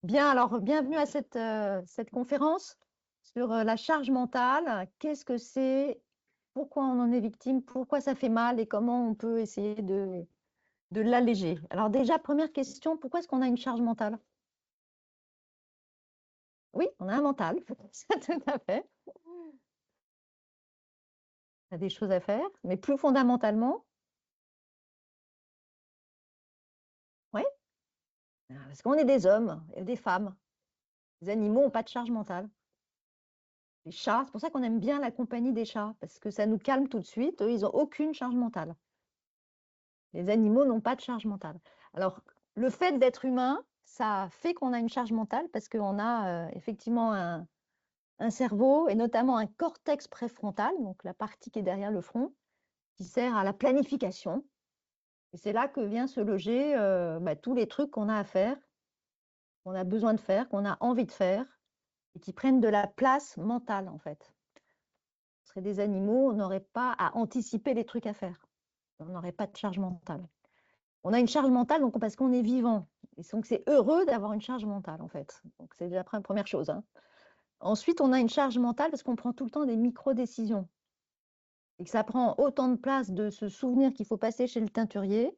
Bien, alors bienvenue à cette conférence sur la charge mentale. Qu'est-ce que c'est? Pourquoi on en est victime? Pourquoi ça fait mal et comment on peut essayer de l'alléger? Alors déjà, première question, pourquoi est-ce qu'on a une charge mentale? Oui, on a un mental, ça, tout à fait. On a des choses à faire, mais plus fondamentalement, oui, parce qu'on est des hommes et des femmes. Les animaux n'ont pas de charge mentale. Les chats, c'est pour ça qu'on aime bien la compagnie des chats, parce que ça nous calme tout de suite. Eux, ils n'ont aucune charge mentale. Les animaux n'ont pas de charge mentale. Alors, le fait d'être humain, ça fait qu'on a une charge mentale parce qu'on a effectivement un cerveau et notamment un cortex préfrontal, donc la partie qui est derrière le front, qui sert à la planification. Et c'est là que vient se loger tous les trucs qu'on a à faire, qu'on a besoin de faire, qu'on a envie de faire, et qui prennent de la place mentale en fait. On serait des animaux, on n'aurait pas à anticiper les trucs à faire. On n'aurait pas de charge mentale. On a une charge mentale donc, parce qu'on est vivant. Et donc, c'est heureux d'avoir une charge mentale, en fait. Donc, c'est déjà la première chose. Hein. Ensuite, on a une charge mentale parce qu'on prend tout le temps des micro-décisions. Et que ça prend autant de place de se souvenir qu'il faut passer chez le teinturier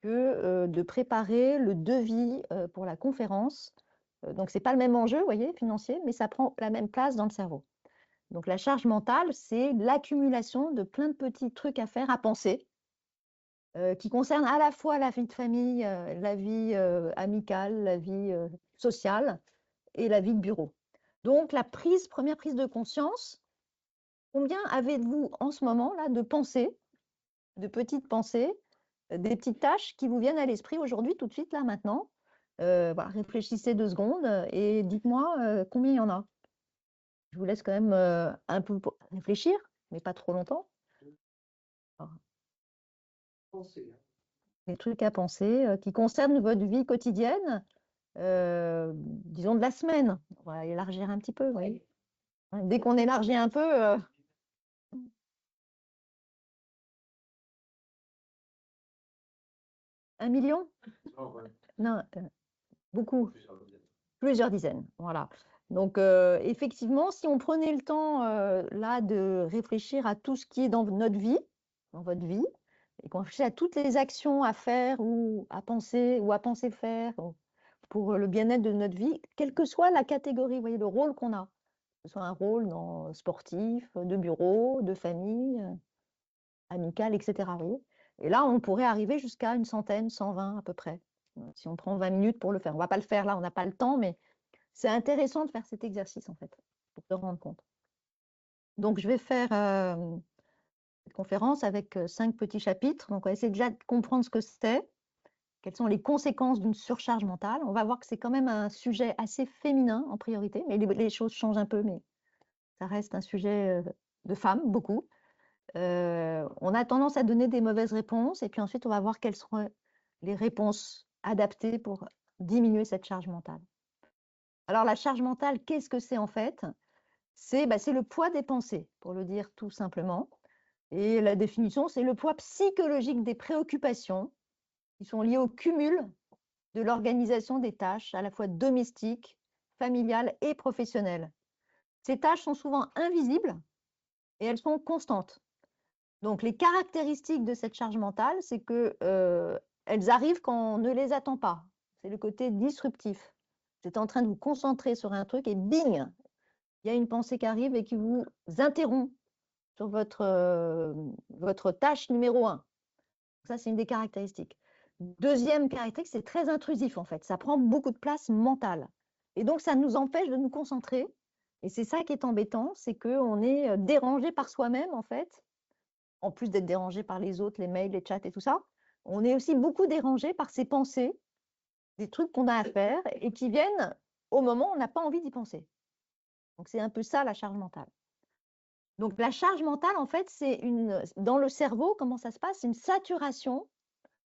que de préparer le devis pour la conférence. Donc, ce n'est pas le même enjeu, vous voyez, financier, mais ça prend la même place dans le cerveau. Donc, la charge mentale, c'est l'accumulation de plein de petits trucs à faire, à penser, qui concerne à la fois la vie de famille, la vie amicale, la vie sociale et la vie de bureau. Donc, première prise de conscience, combien avez-vous en ce moment là de pensées, de petites pensées, des petites tâches qui vous viennent à l'esprit aujourd'hui, tout de suite, là, maintenant? Voilà, réfléchissez 2 secondes et dites-moi combien il y en a. Je vous laisse quand même un peu réfléchir, mais pas trop longtemps. Alors, des trucs à penser qui concernent votre vie quotidienne, disons de la semaine. On va élargir un petit peu, oui. Dès qu'on élargit un peu, 1 million? Non, beaucoup, plusieurs dizaines. Voilà. Donc, effectivement, si on prenait le temps là de réfléchir à tout ce qui est dans notre vie, dans votre vie, et qu'on réfléchit à toutes les actions à faire ou à penser faire pour le bien-être de notre vie, quelle que soit la catégorie, vous voyez, le rôle qu'on a, que ce soit un rôle sportif, de bureau, de famille, amical, etc. Vous voyez. Et là, on pourrait arriver jusqu'à une centaine, 120 à peu près, si on prend 20 minutes pour le faire. On ne va pas le faire là, on n'a pas le temps, mais c'est intéressant de faire cet exercice, en fait, pour se rendre compte. Donc, je vais faire cette conférence avec 5 petits chapitres. Donc, on va essayer déjà de comprendre ce que c'est, quelles sont les conséquences d'une surcharge mentale. On va voir que c'est quand même un sujet assez féminin en priorité, mais les choses changent un peu, mais ça reste un sujet de femmes, beaucoup. On a tendance à donner des mauvaises réponses et puis ensuite on va voir quelles seront les réponses adaptées pour diminuer cette charge mentale. Alors la charge mentale, qu'est-ce que c'est en fait? C'est le poids des pensées, pour le dire tout simplement. Et la définition, c'est le poids psychologique des préoccupations qui sont liées au cumul de l'organisation des tâches, à la fois domestiques, familiales et professionnelles. Ces tâches sont souvent invisibles et elles sont constantes. Donc, les caractéristiques de cette charge mentale, c'est qu'elles arrivent quand on ne les attend pas. C'est le côté disruptif. Vous êtes en train de vous concentrer sur un truc et bing, il y a une pensée qui arrive et qui vous interrompt sur votre tâche numéro 1. Ça, c'est une des caractéristiques. Deuxième caractéristique, c'est très intrusif en fait. Ça prend beaucoup de place mentale. Et donc, ça nous empêche de nous concentrer. Et c'est ça qui est embêtant, c'est qu'on est dérangé par soi-même en fait, en plus d'être dérangé par les autres, les mails, les chats et tout ça, on est aussi beaucoup dérangé par ces pensées, des trucs qu'on a à faire et qui viennent au moment où on n'a pas envie d'y penser. Donc, c'est un peu ça la charge mentale. Donc, la charge mentale, en fait, dans le cerveau, comment ça se passe? C'est une saturation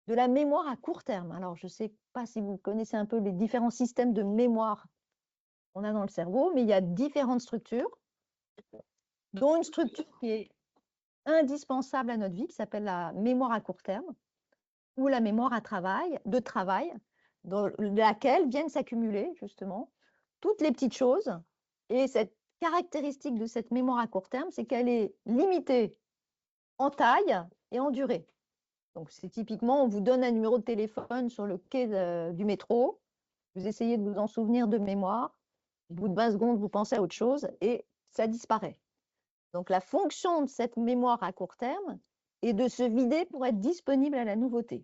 de la mémoire à court terme. Alors, je ne sais pas si vous connaissez un peu les différents systèmes de mémoire qu'on a dans le cerveau, mais il y a différentes structures, dont une structure qui est indispensable à notre vie, qui s'appelle la mémoire à court terme, ou la mémoire de travail. dans laquelle viennent s'accumuler justement toutes les petites choses. Et cette caractéristique de cette mémoire à court terme, c'est qu'elle est limitée en taille et en durée. Donc, c'est typiquement, on vous donne un numéro de téléphone sur le quai du métro, vous essayez de vous en souvenir de mémoire, au bout de 20 secondes, vous pensez à autre chose et ça disparaît. Donc, la fonction de cette mémoire à court terme est de se vider pour être disponible à la nouveauté.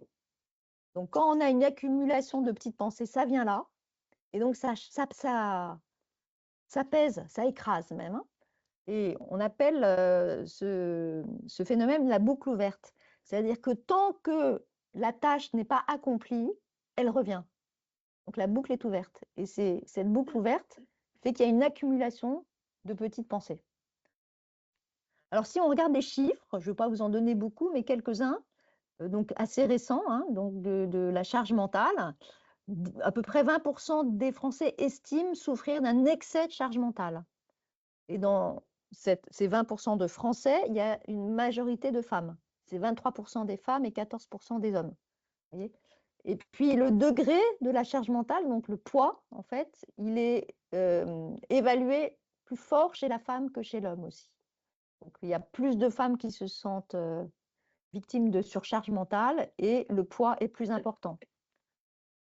Donc, quand on a une accumulation de petites pensées, ça vient là, et donc ça pèse, ça écrase même, hein. Et on appelle ce phénomène la boucle ouverte. C'est-à-dire que tant que la tâche n'est pas accomplie, elle revient. Donc la boucle est ouverte. Et cette boucle ouverte fait qu'il y a une accumulation de petites pensées. Alors si on regarde les chiffres, je ne vais pas vous en donner beaucoup, mais quelques-uns, donc assez récents, hein, donc de la charge mentale, à peu près 20% des Français estiment souffrir d'un excès de charge mentale. Et dans ces 20% de Français, il y a une majorité de femmes. C'est 23% des femmes et 14% des hommes. Voyez, et puis le degré de la charge mentale, donc le poids, en fait, il est évalué plus fort chez la femme que chez l'homme aussi. Donc il y a plus de femmes qui se sentent victimes de surcharge mentale et le poids est plus important.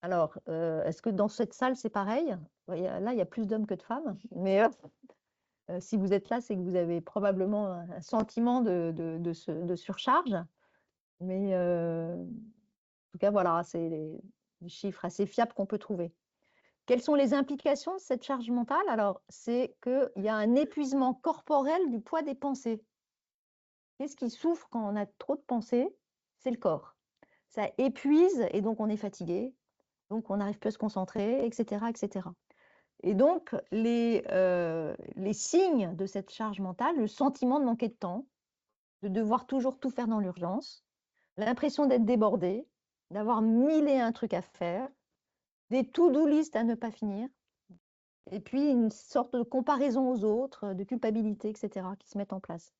Alors, est-ce que dans cette salle, c'est pareil? Là, il y a plus d'hommes que de femmes, mais si vous êtes là, c'est que vous avez probablement un sentiment de surcharge. Mais en tout cas, voilà, c'est les chiffres assez fiables qu'on peut trouver. Quelles sont les implications de cette charge mentale? Alors, c'est qu'il y a un épuisement corporel du poids des pensées. Qu'est-ce qui souffre quand on a trop de pensées? C'est le corps. Ça épuise et donc on est fatigué, donc on n'arrive plus à se concentrer, etc., etc. Et donc, les signes de cette charge mentale, le sentiment de manquer de temps, de devoir toujours tout faire dans l'urgence, l'impression d'être débordé, d'avoir 1001 trucs à faire, des to-do list à ne pas finir, et puis une sorte de comparaison aux autres, de culpabilité, etc., qui se mettent en place.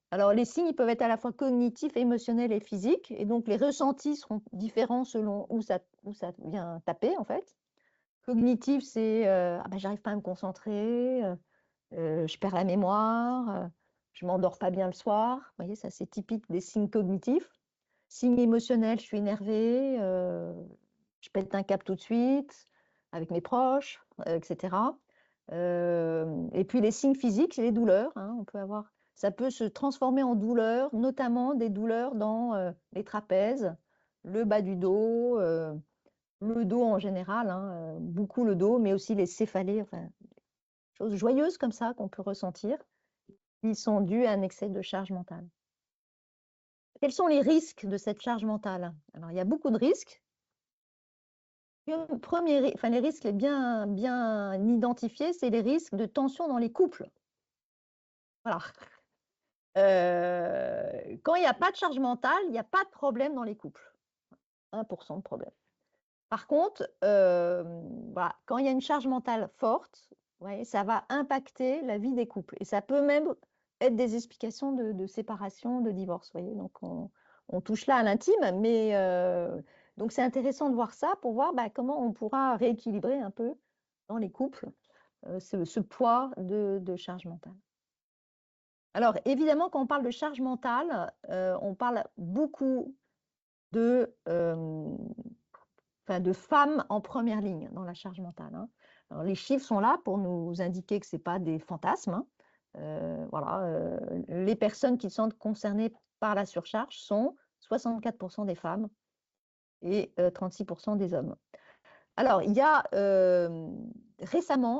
Alors, les signes ils peuvent être à la fois cognitifs, émotionnels et physiques, et donc les ressentis seront différents selon où ça vient taper, en fait. Cognitif, c'est ah ben, j'arrive pas à me concentrer, je perds la mémoire, je m'endors pas bien le soir. Vous voyez, ça c'est typique des signes cognitifs. Signes émotionnels, je suis énervée, je pète un câble tout de suite avec mes proches, etc. Et puis les signes physiques, c'est les douleurs, hein, ça peut se transformer en douleurs, notamment des douleurs dans les trapèzes, le bas du dos, le dos en général, hein, beaucoup le dos, mais aussi les céphalées, enfin, choses joyeuses comme ça qu'on peut ressentir, qui sont dues à un excès de charge mentale. Quels sont les risques de cette charge mentale? Alors, il y a beaucoup de risques. Les risques bien identifiés, c'est les risques de tension dans les couples. Voilà. Quand il n'y a pas de charge mentale, il n'y a pas de problème dans les couples. 1% de problème. Par contre, voilà, quand il y a une charge mentale forte, ouais, ça va impacter la vie des couples. Et ça peut même être des explications de séparation, de divorce. Voyez, donc, on touche là à l'intime, mais donc c'est intéressant de voir ça pour voir comment on pourra rééquilibrer un peu dans les couples ce poids de charge mentale. Alors, évidemment, quand on parle de charge mentale, on parle beaucoup de femmes en première ligne dans la charge mentale, hein. Alors, les chiffres sont là pour nous indiquer que ce n'est pas des fantasmes, hein. Voilà, les personnes qui sont concernées par la surcharge sont 64% des femmes et 36% des hommes. Alors, il y a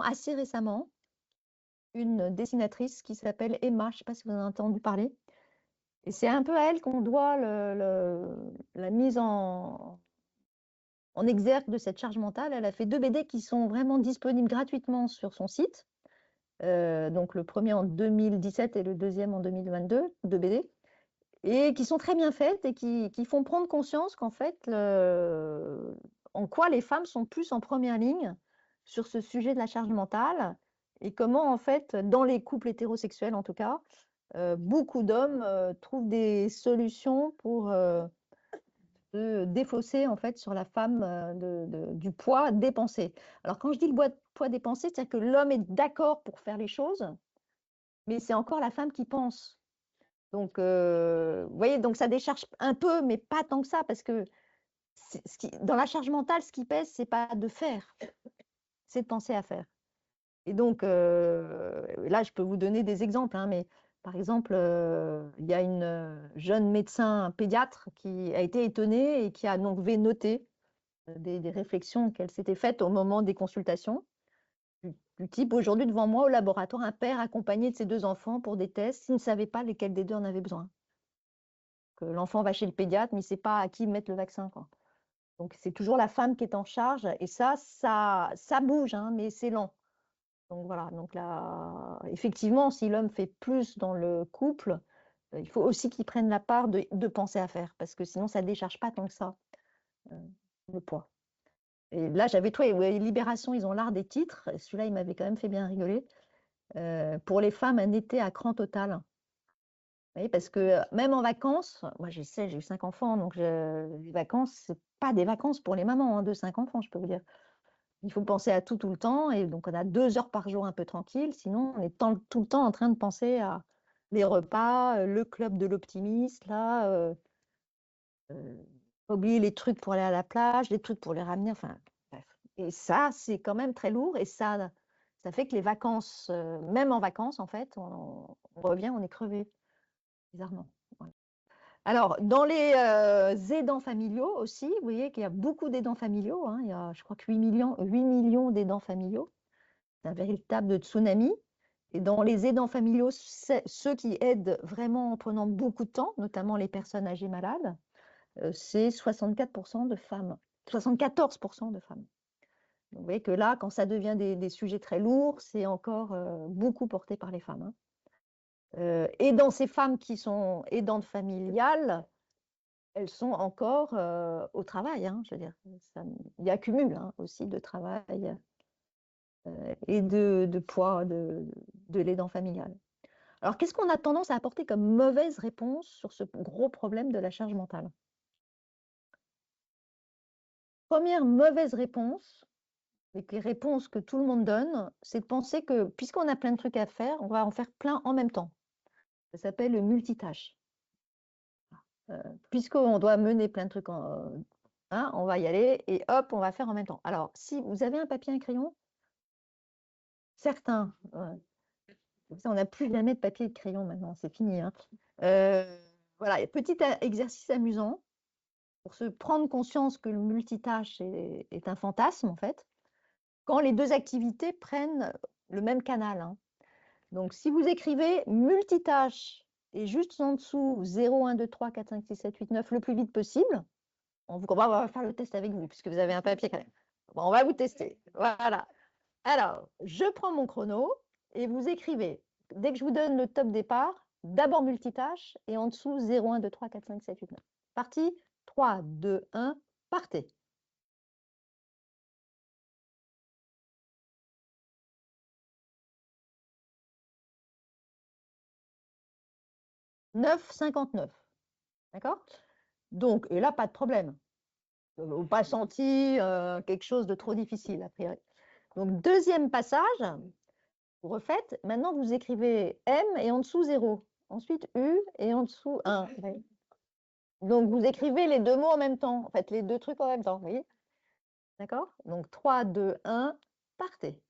assez récemment, une dessinatrice qui s'appelle Emma, je ne sais pas si vous en avez entendu parler, et c'est un peu à elle qu'on doit la mise en exergue de cette charge mentale. Elle a fait 2 BD qui sont vraiment disponibles gratuitement sur son site. Donc le premier en 2017 et le deuxième en 2022, 2 BD, et qui sont très bien faites et qui font prendre conscience qu'en fait, en quoi les femmes sont plus en première ligne sur ce sujet de la charge mentale et comment en fait, dans les couples hétérosexuels en tout cas, beaucoup d'hommes trouvent des solutions pour de défausser en fait sur la femme du poids dépensé. Alors quand je dis le poids dépensé, c'est-à-dire que l'homme est d'accord pour faire les choses, mais c'est encore la femme qui pense. Donc, vous voyez, donc ça décharge un peu, mais pas tant que ça, parce que dans la charge mentale, ce qui pèse, c'est pas de faire, c'est de penser à faire. Et donc, là, je peux vous donner des exemples, hein, mais par exemple, il y a une jeune médecin pédiatre qui a été étonnée et qui a donc noté des réflexions qu'elle s'était faites au moment des consultations. Du type, aujourd'hui, devant moi, au laboratoire, un père accompagné de ses deux enfants pour des tests, il ne savait pas lesquels des deux en avait besoin. Que l'enfant va chez le pédiatre, mais il ne sait pas à qui mettre le vaccin, quoi. Donc, c'est toujours la femme qui est en charge, et ça bouge, hein, mais c'est lent. Donc voilà, donc là, effectivement, si l'homme fait plus dans le couple, il faut aussi qu'il prenne la part de penser à faire, parce que sinon, ça ne décharge pas tant que ça, euh, le poids. Et là, j'avais trouvé, ouais, Libération, ils ont l'art des titres. Celui-là, il m'avait quand même fait bien rigoler. Pour les femmes, un été à cran total. Vous voyez, parce que même en vacances, moi, je sais, j'ai eu 5 enfants, donc les vacances, c'est pas des vacances pour les mamans, hein, de 5 enfants, je peux vous dire. Il faut penser à tout le temps, et donc on a 2 heures par jour un peu tranquille, sinon on est tout le temps en train de penser à les repas, le club de l'optimiste, là, oublier les trucs pour aller à la plage, les trucs pour les ramener, enfin, bref. Et ça, c'est quand même très lourd, et ça fait que les vacances, même en vacances, en fait, on revient, on est crevé, bizarrement. Ouais. Alors, dans les aidants familiaux aussi, vous voyez qu'il y a beaucoup d'aidants familiaux, hein, il y a, je crois que 8 millions d'aidants familiaux. C'est un véritable tsunami. Et dans les aidants familiaux, ceux qui aident vraiment en prenant beaucoup de temps, notamment les personnes âgées malades, c'est 64% de femmes, 74% de femmes. Donc, vous voyez que là, quand ça devient des sujets très lourds, c'est encore beaucoup porté par les femmes, hein. Et dans ces femmes qui sont aidantes familiales, elles sont encore au travail, hein, je veux dire. Il y a cumul, hein, aussi de travail et de poids de l'aidant familial. Alors, qu'est-ce qu'on a tendance à apporter comme mauvaise réponse sur ce gros problème de la charge mentale? Première mauvaise réponse, et les réponses que tout le monde donne, c'est de penser que puisqu'on a plein de trucs à faire, on va en faire plein en même temps. Ça s'appelle le multitâche. Puisqu'on doit mener plein de trucs, hein, on va y aller et hop, on va faire en même temps. Alors, si vous avez un papier et un crayon, certains, on n'a plus jamais de papier et de crayon maintenant, c'est fini, hein. Voilà, petit exercice amusant pour se prendre conscience que le multitâche est un fantasme, en fait, quand les deux activités prennent le même canal, hein. Donc, si vous écrivez multitâche et juste en dessous 0, 1, 2, 3, 4, 5, 6, 7, 8, 9 le plus vite possible, on va faire le test avec vous, puisque vous avez un papier quand même. Bon, on va vous tester. Voilà. Alors, je prends mon chrono et vous écrivez, dès que je vous donne le top départ, d'abord multitâche et en dessous 0, 1, 2, 3, 4, 5, 7, 8, 9. Parti, 3, 2, 1, partez. « 9,59. D'accord? Donc, et là, pas de problème. Vous n'avez pas senti quelque chose de trop difficile, a priori. Donc, deuxième passage, vous refaites. Maintenant, vous écrivez M et en dessous 0. Ensuite, U et en dessous 1. Donc, vous écrivez les deux mots en même temps. En fait, les deux trucs en même temps. Vous voyez? D'accord? Donc, 3, 2, 1, partez.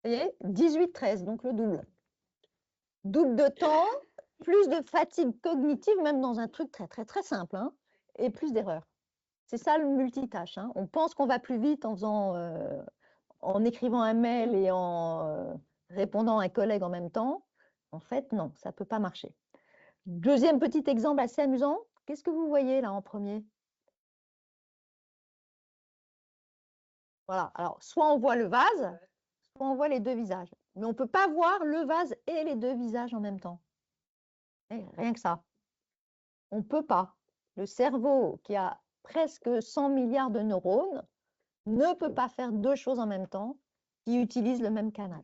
Vous voyez? 18, 13, donc le double. Double de temps, plus de fatigue cognitive, même dans un truc très, très, très simple, hein, et plus d'erreurs. C'est ça le multitâche, hein. On pense qu'on va plus vite en écrivant un mail et en répondant à un collègue en même temps. En fait, non, ça ne peut pas marcher. Deuxième petit exemple assez amusant. Qu'est-ce que vous voyez là en premier? Voilà. Alors, soit on voit le vase, soit on voit les deux visages. Mais on ne peut pas voir le vase et les deux visages en même temps. Rien que ça. On ne peut pas. Le cerveau, qui a presque 100 milliards de neurones, ne peut pas faire deux choses en même temps qui utilisent le même canal.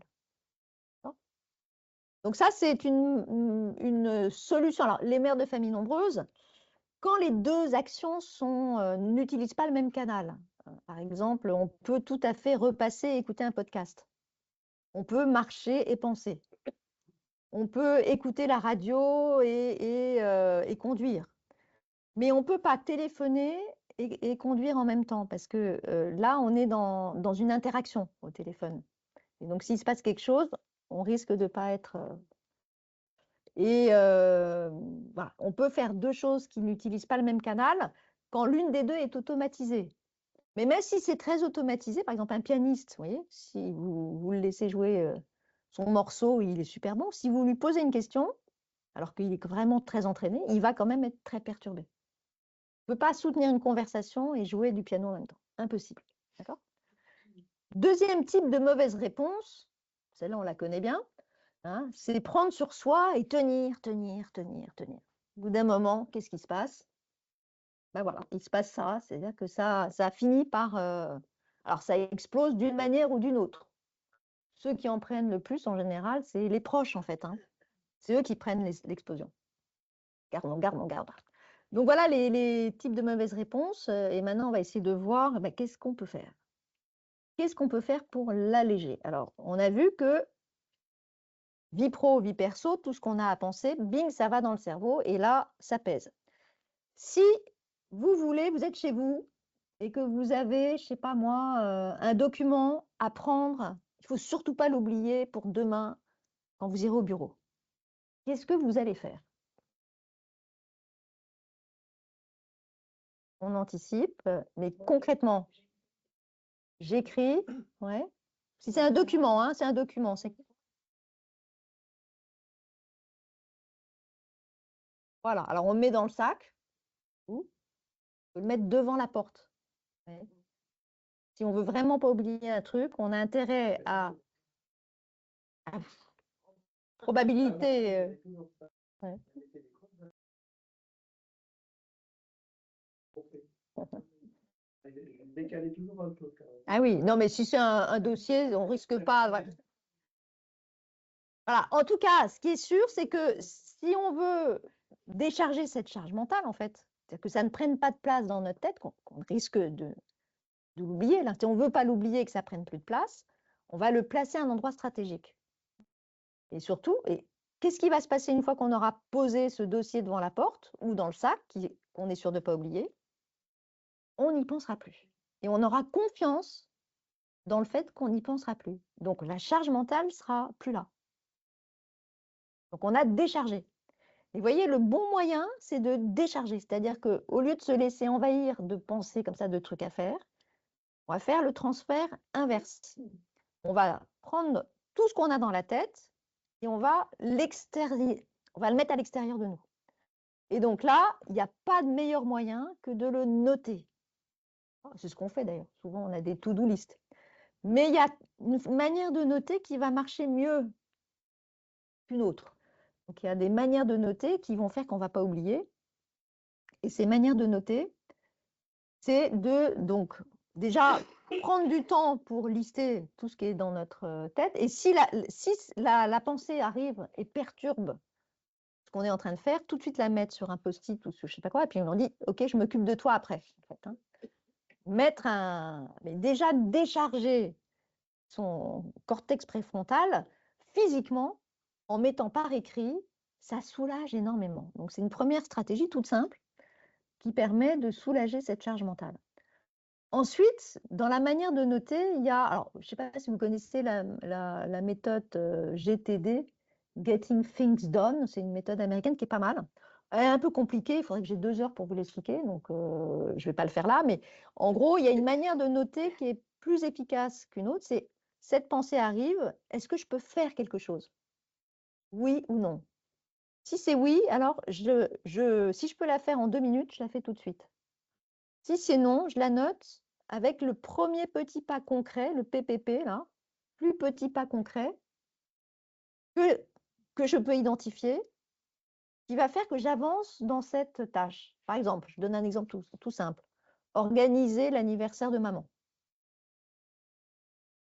Donc ça, c'est une solution. Alors, les mères de famille nombreuses, quand les deux actions n'utilisent pas le même canal, par exemple, on peut tout à fait repasser et écouter un podcast. On peut marcher et penser. On peut écouter la radio et conduire. Mais on ne peut pas téléphoner et conduire en même temps parce que là, on est dans une interaction au téléphone. Et donc, s'il se passe quelque chose, on risque de ne pas être... voilà, on peut faire deux choses qui n'utilisent pas le même canal quand l'une des deux est automatisée. Mais même si c'est très automatisé, par exemple un pianiste, vous voyez, si vous le laissez jouer son morceau, il est super bon. Si vous lui posez une question, alors qu'il est vraiment très entraîné, il va quand même être très perturbé. On ne peut pas soutenir une conversation et jouer du piano en même temps. Impossible. D'accord ? Deuxième type de mauvaise réponse, celle-là on la connaît bien, hein, c'est prendre sur soi et tenir, tenir, tenir, tenir. Au bout d'un moment, qu'est-ce qui se passe? Ben voilà, il se passe ça, c'est-à-dire que ça finit par... alors ça explose d'une manière ou d'une autre. Ceux qui en prennent le plus en général, c'est les proches en fait. Hein. C'est eux qui prennent l'explosion. Garde, on garde, on garde. Donc voilà les types de mauvaises réponses. Et maintenant, on va essayer de voir qu'est-ce qu'on peut faire. Qu'est-ce qu'on peut faire pour l'alléger? Alors, on a vu que vie pro, vie perso, tout ce qu'on a à penser, bing, ça va dans le cerveau et là, ça pèse. Si vous voulez, vous êtes chez vous et que vous avez, je ne sais pas moi, un document à prendre, il ne faut surtout pas l'oublier pour demain quand vous irez au bureau. Qu'est-ce que vous allez faire? On anticipe, mais concrètement, j'écris, ouais. Si c'est un document, hein, c'est un document. Voilà, alors on le met dans le sac, ou on peut le mettre devant la porte. Ouais. Si on veut vraiment pas oublier un truc, on a intérêt à probabilité. Ouais. Ah oui, non, mais si c'est un dossier, on risque pas. Voilà. Voilà. En tout cas, ce qui est sûr, c'est que si on veut décharger cette charge mentale, en fait, c'est-à-dire que ça ne prenne pas de place dans notre tête, qu'on risque de l'oublier. Là. Si on ne veut pas l'oublier et que ça prenne plus de place, on va le placer à un endroit stratégique. Et surtout, qu'est-ce qui va se passer une fois qu'on aura posé ce dossier devant la porte ou dans le sac, qu'on est sûr de ne pas oublier? On n'y pensera plus. Et on aura confiance dans le fait qu'on n'y pensera plus. Donc la charge mentale sera plus là. Donc on a déchargé. Et vous voyez, le bon moyen, c'est de décharger. C'est-à-dire qu'au lieu de se laisser envahir de pensées comme ça, de trucs à faire, on va faire le transfert inverse. On va prendre tout ce qu'on a dans la tête et on va le mettre à l'extérieur de nous. Et donc là, il n'y a pas de meilleur moyen que de le noter. C'est ce qu'on fait d'ailleurs. Souvent, on a des to-do list. Mais il y a une manière de noter qui va marcher mieux qu'une autre. Donc, il y a des manières de noter qui vont faire qu'on ne va pas oublier. Et ces manières de noter, c'est donc, déjà prendre du temps pour lister tout ce qui est dans notre tête. Et si la pensée arrive et perturbe ce qu'on est en train de faire, tout de suite la mettre sur un post-it ou sur je ne sais pas quoi, et puis on leur dit, OK, je m'occupe de toi après. En fait, hein. Mais déjà décharger son cortex préfrontal physiquement en mettant par écrit, ça soulage énormément. Donc c'est une première stratégie toute simple qui permet de soulager cette charge mentale. Ensuite, dans la manière de noter, il y a, alors je ne sais pas si vous connaissez la méthode GTD, Getting Things Done, c'est une méthode américaine qui est pas mal. Elle est un peu compliquée, il faudrait que j'ai 2 heures pour vous l'expliquer, donc je ne vais pas le faire là, mais en gros, il y a une manière de noter qui est plus efficace qu'une autre, c'est cette pensée arrive, est-ce que je peux faire quelque chose? Oui ou non? Si c'est oui, alors si je peux la faire en 2 minutes, je la fais tout de suite. Si c'est non, je la note avec le premier petit pas concret, le PPP, là, plus petit pas concret que je peux identifier qui va faire que j'avance dans cette tâche. Par exemple, je donne un exemple tout simple. Organiser l'anniversaire de maman.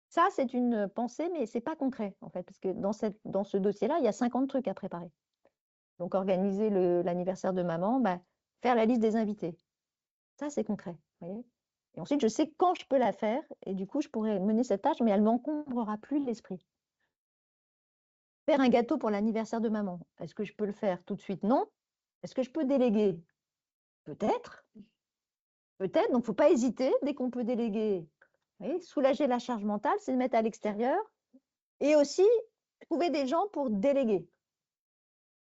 Ça, c'est une pensée, mais c'est pas concret, en fait, parce que dans ce dossier-là, il y a 50 trucs à préparer. Donc, organiser l'anniversaire de maman, bah, faire la liste des invités. Ça, c'est concret, vous voyez. Et ensuite, je sais quand je peux la faire, et du coup, je pourrais mener cette tâche, mais elle m'encombrera plus l'esprit. Faire un gâteau pour l'anniversaire de maman, est-ce que je peux le faire tout de suite? Non. Est-ce que je peux déléguer? Peut-être. Peut-être, donc il ne faut pas hésiter, dès qu'on peut déléguer, vous voyez, soulager la charge mentale, c'est de mettre à l'extérieur, et aussi trouver des gens pour déléguer.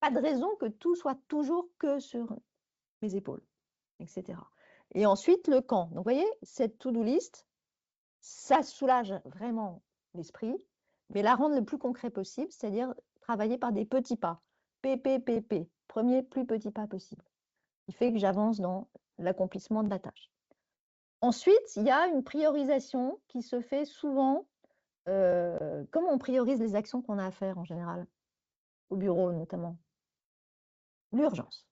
Pas de raison que tout soit toujours que sur mes épaules, etc. Et ensuite, le quand. Donc, vous voyez, cette to-do list, ça soulage vraiment l'esprit, mais la rendre le plus concret possible, c'est-à-dire travailler par des petits pas. PPPP, premier plus petit pas possible, qui fait que j'avance dans l'accomplissement de la tâche. Ensuite, il y a une priorisation qui se fait souvent. Comment on priorise les actions qu'on a à faire en général, au bureau notamment? L'urgence.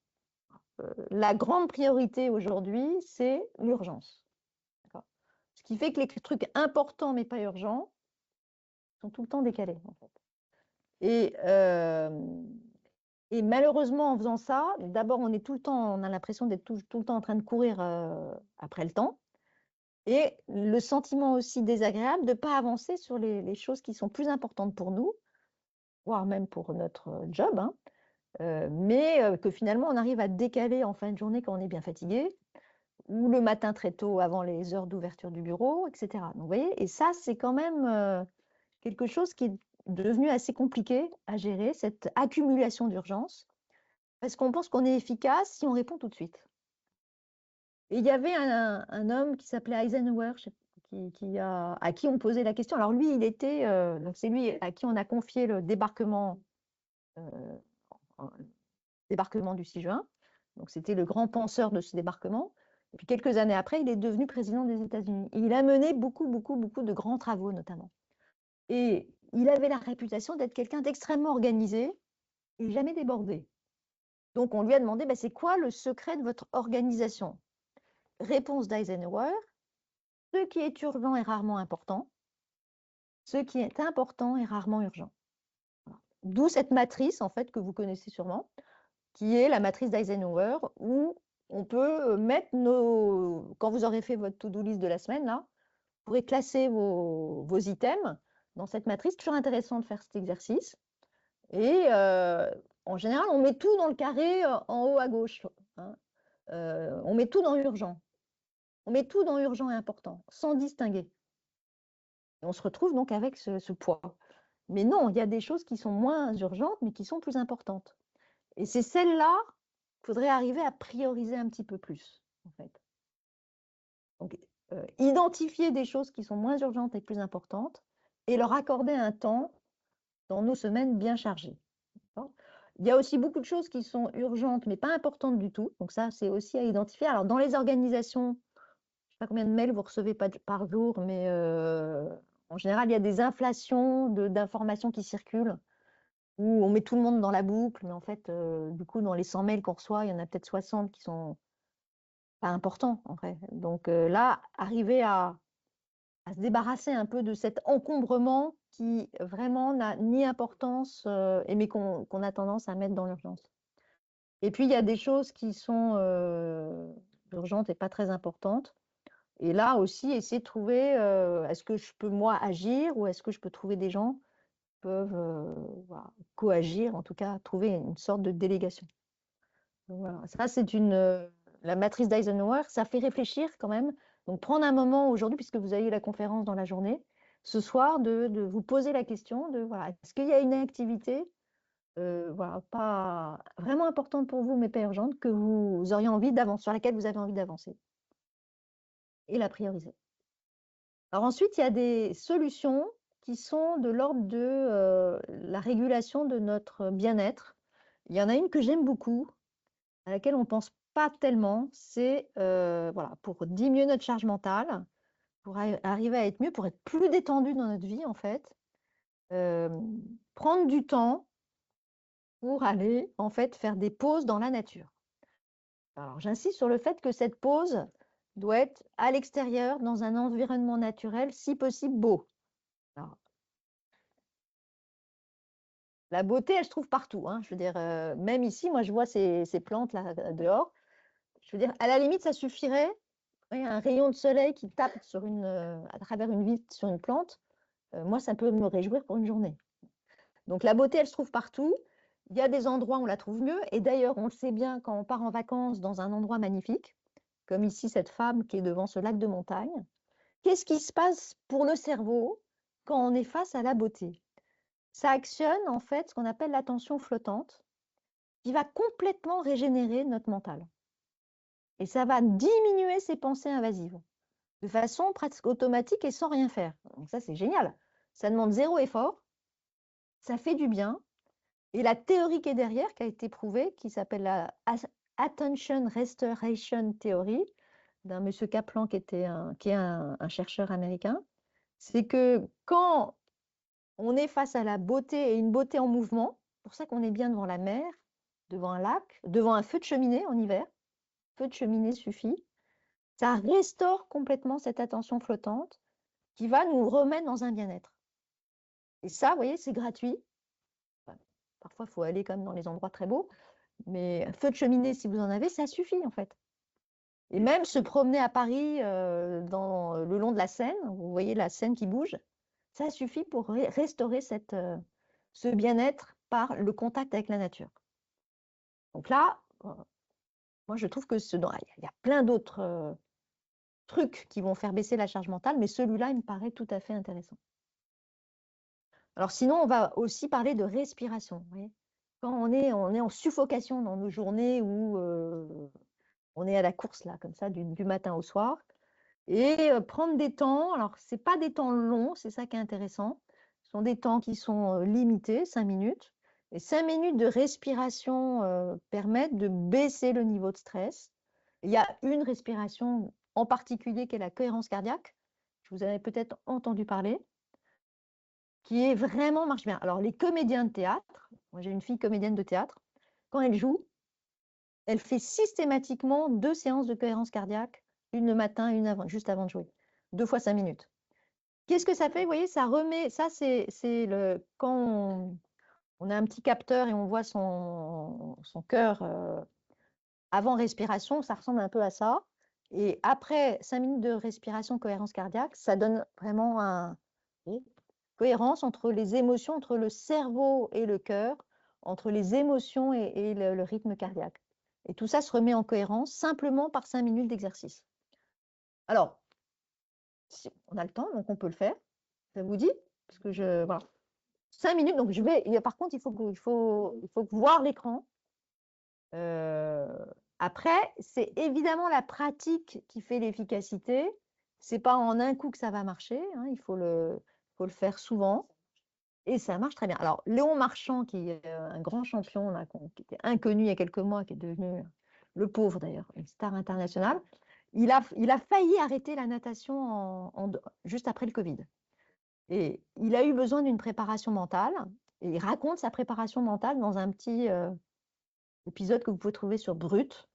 La grande priorité aujourd'hui, c'est l'urgence. Ce qui fait que les trucs importants mais pas urgents sont tout le temps décalés, en fait. Et malheureusement, en faisant ça, d'abord, on est tout le temps, on a l'impression d'être tout le temps en train de courir après le temps. Et le sentiment aussi désagréable de ne pas avancer sur les choses qui sont plus importantes pour nous, voire même pour notre job, hein, mais que finalement on arrive à décaler en fin de journée quand on est bien fatigué, ou le matin très tôt avant les heures d'ouverture du bureau, etc. Donc, vous voyez, et ça, c'est quand même quelque chose qui est devenu assez compliqué à gérer, cette accumulation d'urgence, parce qu'on pense qu'on est efficace si on répond tout de suite. Et il y avait un homme qui s'appelait Eisenhower, à qui on posait la question. Alors lui, c'est lui à qui on a confié le débarquement du 6 juin. Donc c'était le grand penseur de ce débarquement. Et puis quelques années après, il est devenu président des États-Unis. Et il a mené beaucoup, beaucoup, beaucoup de grands travaux notamment. Et il avait la réputation d'être quelqu'un d'extrêmement organisé et jamais débordé. Donc on lui a demandé, c'est quoi le secret de votre organisation? Réponse d'Eisenhower: ce qui est urgent est rarement important. Ce qui est important est rarement urgent. D'où cette matrice, en fait, que vous connaissez sûrement, qui est la matrice d'Eisenhower, où on peut mettre quand vous aurez fait votre to-do list de la semaine, là, vous pourrez classer vos items dans cette matrice. Toujours intéressant de faire cet exercice. Et en général, on met tout dans le carré en haut à gauche, hein. On met tout dans urgent. On met tout dans urgent et important, sans distinguer. Et on se retrouve donc avec ce poids. Mais non, il y a des choses qui sont moins urgentes, mais qui sont plus importantes. Et c'est celles-là qu'il faudrait arriver à prioriser un petit peu plus, en fait. Donc, identifier des choses qui sont moins urgentes et plus importantes et leur accorder un temps dans nos semaines bien chargées. Il y a aussi beaucoup de choses qui sont urgentes, mais pas importantes du tout. Donc ça, c'est aussi à identifier. Alors, dans les organisations, je ne sais pas combien de mails vous recevez par jour, mais en général, il y a des inflations d'informations qui circulent, où on met tout le monde dans la boucle, mais en fait, du coup, dans les 100 mails qu'on reçoit, il y en a peut-être 60 qui sont pas importants, en fait. Donc là, arriver à se débarrasser un peu de cet encombrement qui vraiment n'a ni importance, mais qu'on a tendance à mettre dans l'urgence. Et puis, il y a des choses qui sont urgentes et pas très importantes. Et là aussi, essayer de trouver, est-ce que je peux moi agir ou est-ce que je peux trouver des gens qui peuvent voilà, coagir, en tout cas trouver une sorte de délégation. Donc, voilà. Ça, c'est la matrice d'Eisenhower, ça fait réfléchir quand même. Donc prendre un moment aujourd'hui, puisque vous avez la conférence dans la journée, ce soir, de vous poser la question de, voilà, est-ce qu'il y a une activité voilà, pas vraiment importante pour vous, mais pas urgente, que vous auriez envie d'avancer, sur laquelle vous avez envie d'avancer, et la prioriser. Alors ensuite, il y a des solutions qui sont de l'ordre de la régulation de notre bien-être. Il y en a une que j'aime beaucoup, à laquelle on ne pense pas tellement, c'est voilà, pour diminuer notre charge mentale, pour arriver à être mieux, pour être plus détendu dans notre vie, en fait, prendre du temps pour aller en fait faire des pauses dans la nature. Alors j'insiste sur le fait que cette pause doit être à l'extérieur, dans un environnement naturel, si possible beau. Alors, la beauté, elle se trouve partout, hein. Je veux dire, même ici, moi je vois ces plantes là dehors. Je veux dire, à la limite, ça suffirait, oui, un rayon de soleil qui tape sur à travers une vitre sur une plante. Moi, ça peut me réjouir pour une journée. Donc la beauté, elle se trouve partout. Il y a des endroits où on la trouve mieux. Et d'ailleurs, on le sait bien quand on part en vacances dans un endroit magnifique, comme ici cette femme qui est devant ce lac de montagne. Qu'est-ce qui se passe pour le cerveau quand on est face à la beauté? Ça actionne en fait ce qu'on appelle l'attention flottante, qui va complètement régénérer notre mental. Et ça va diminuer ces pensées invasives de façon presque automatique et sans rien faire. Donc ça, c'est génial. Ça demande zéro effort, ça fait du bien. Et la théorie qui est derrière, qui a été prouvée, qui s'appelle la Attention Restoration Theory, d'un monsieur Kaplan qui est un chercheur américain, c'est que quand on est face à la beauté et une beauté en mouvement, c'est pour ça qu'on est bien devant la mer, devant un lac, devant un feu de cheminée en hiver, feu de cheminée suffit, ça restaure complètement cette attention flottante qui va nous remettre dans un bien-être. Et ça, vous voyez, c'est gratuit. Enfin, parfois, il faut aller quand même dans les endroits très beaux, mais un feu de cheminée, si vous en avez, ça suffit en fait. Et même se promener à Paris le long de la Seine, vous voyez la Seine qui bouge, ça suffit pour restaurer ce bien-être par le contact avec la nature. Donc là, moi je trouve que il y a plein d'autres trucs qui vont faire baisser la charge mentale, mais celui-là, il me paraît tout à fait intéressant. Alors sinon, on va aussi parler de respiration. Vous voyez, quand on est en suffocation dans nos journées où on est à la course là, comme ça, du matin au soir, et prendre des temps. Alors c'est pas des temps longs, c'est ça qui est intéressant. Ce sont des temps qui sont limités, 5 minutes. Et 5 minutes de respiration permettent de baisser le niveau de stress. Il y a une respiration en particulier qui est la cohérence cardiaque. Je vous en ai peut-être entendu parler, qui est vraiment marche bien. Alors les comédiens de théâtre, moi j'ai une fille comédienne de théâtre, quand elle joue, elle fait systématiquement 2 séances de cohérence cardiaque, une le matin, une juste avant de jouer, 2 fois 5 minutes. Qu'est-ce que ça fait? Vous voyez, ça remet, ça c'est quand on a un petit capteur et on voit son cœur avant respiration, ça ressemble un peu à ça. Et après 5 minutes de respiration, cohérence cardiaque, ça donne vraiment une cohérence entre les émotions, entre le cerveau et le cœur, entre les émotions et le rythme cardiaque. Et tout ça se remet en cohérence simplement par 5 minutes d'exercice. Alors, si on a le temps, donc on peut le faire. Ça vous dit? Parce que voilà. 5 minutes, donc par contre, il faut voir l'écran. Après, c'est évidemment la pratique qui fait l'efficacité. C'est pas en un coup que ça va marcher, hein, il faut le faire souvent. Et ça marche très bien. Alors, Léon Marchand, qui est un grand champion, là, qui était inconnu il y a quelques mois, qui est devenu le pauvre d'ailleurs, une star internationale, il a failli arrêter la natation juste après le Covid. Et il a eu besoin d'une préparation mentale. Et il raconte sa préparation mentale dans un petit épisode que vous pouvez trouver sur Brut.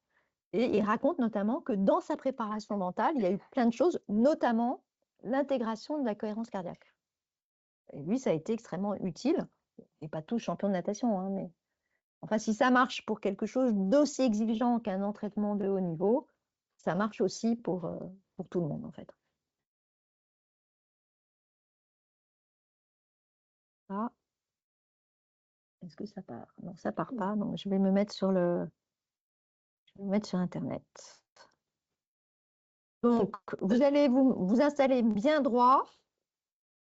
Et il raconte notamment que dans sa préparation mentale, il y a eu plein de choses, notamment l'intégration de la cohérence cardiaque. Et lui, ça a été extrêmement utile. Et pas tous champions de natation, hein, mais enfin, si ça marche pour quelque chose d'aussi exigeant qu'un entraînement de haut niveau, ça marche aussi pour tout le monde, en fait. Ah, est-ce que ça part? Non, ça part pas. Donc, je vais me mettre sur Internet. Donc, vous allez vous installer bien droit,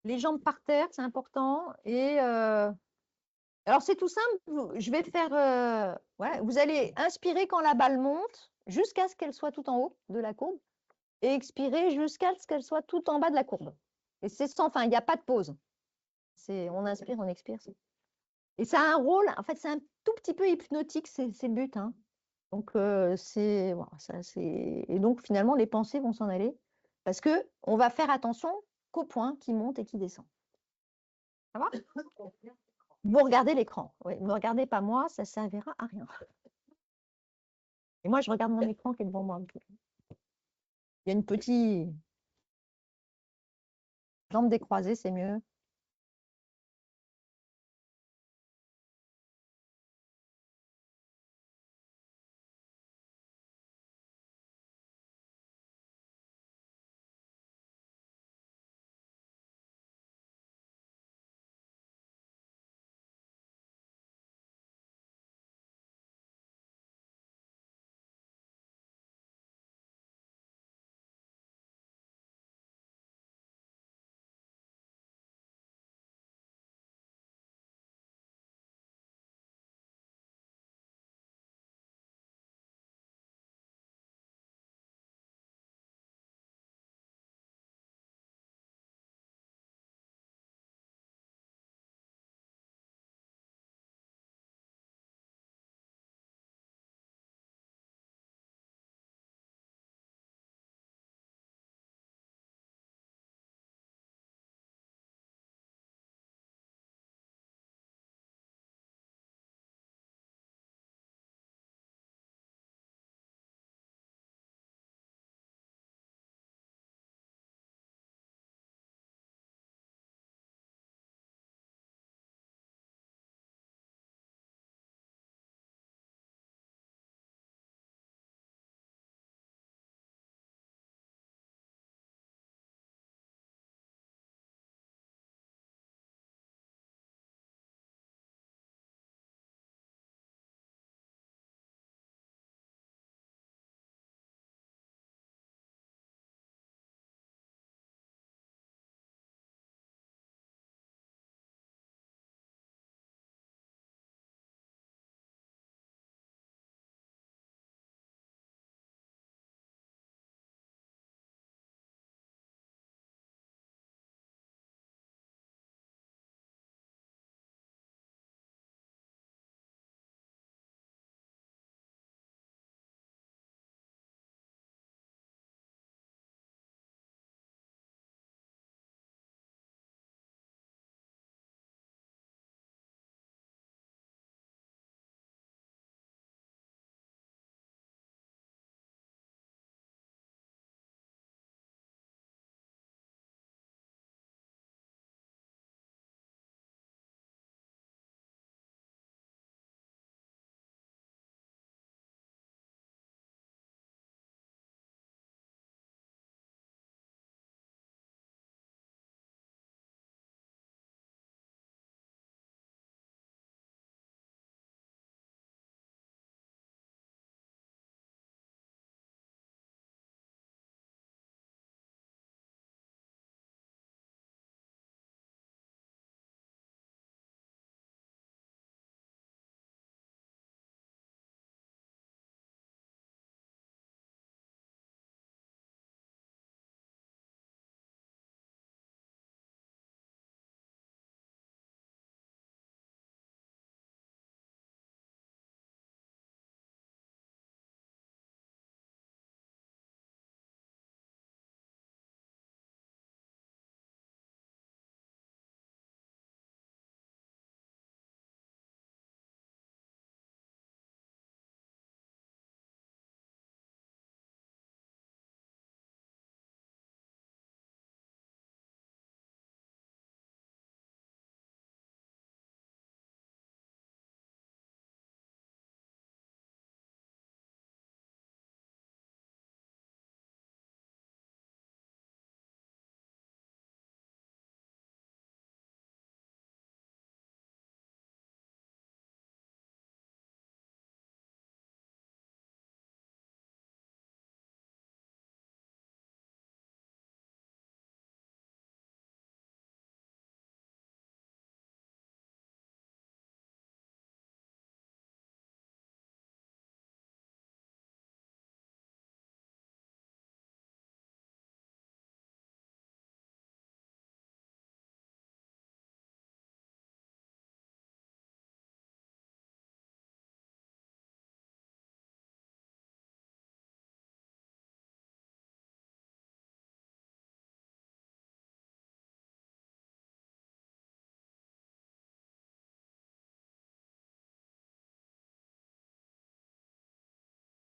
les jambes par terre, c'est important. Et alors, c'est tout simple. Je vais faire. Voilà, vous allez inspirer quand la balle monte jusqu'à ce qu'elle soit tout en haut de la courbe et expirer jusqu'à ce qu'elle soit tout en bas de la courbe. Et c'est sans fin, il n'y a pas de pause. On inspire, on expire. Et ça a un rôle, en fait, c'est un tout petit peu hypnotique, c'est le but, hein. Donc, voilà, et donc, finalement, les pensées vont s'en aller parce qu'on va faire attention qu'au point qui monte et qui descend. Ça va? Vous regardez l'écran. Oui, ne regardez pas moi, ça servira à rien. Et moi, je regarde mon écran qui est devant moi. Il y a une petite jambe décroisée, c'est mieux.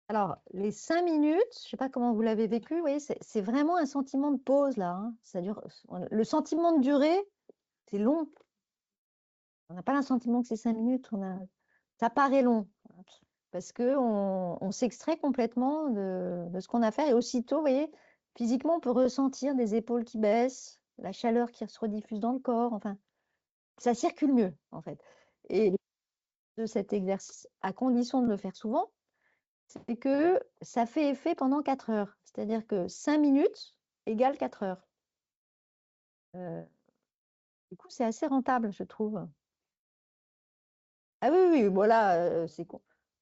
Alors, les 5 minutes, je ne sais pas comment vous l'avez vécu, vous voyez, c'est vraiment un sentiment de pause là, hein. Ça dure, le sentiment de durée, c'est long. On n'a pas le sentiment que c'est 5 minutes, ça paraît long, hein, parce qu'on s'extrait complètement de ce qu'on a fait. Et aussitôt, vous voyez, physiquement, on peut ressentir des épaules qui baissent, la chaleur qui se rediffuse dans le corps, enfin, ça circule mieux en fait. Et de cet exercice, à condition de le faire souvent, c'est que ça fait effet pendant 4 heures. C'est-à-dire que 5 minutes égale 4 heures. Euh, du coup, c'est assez rentable, je trouve. Ah oui, oui, voilà, c'est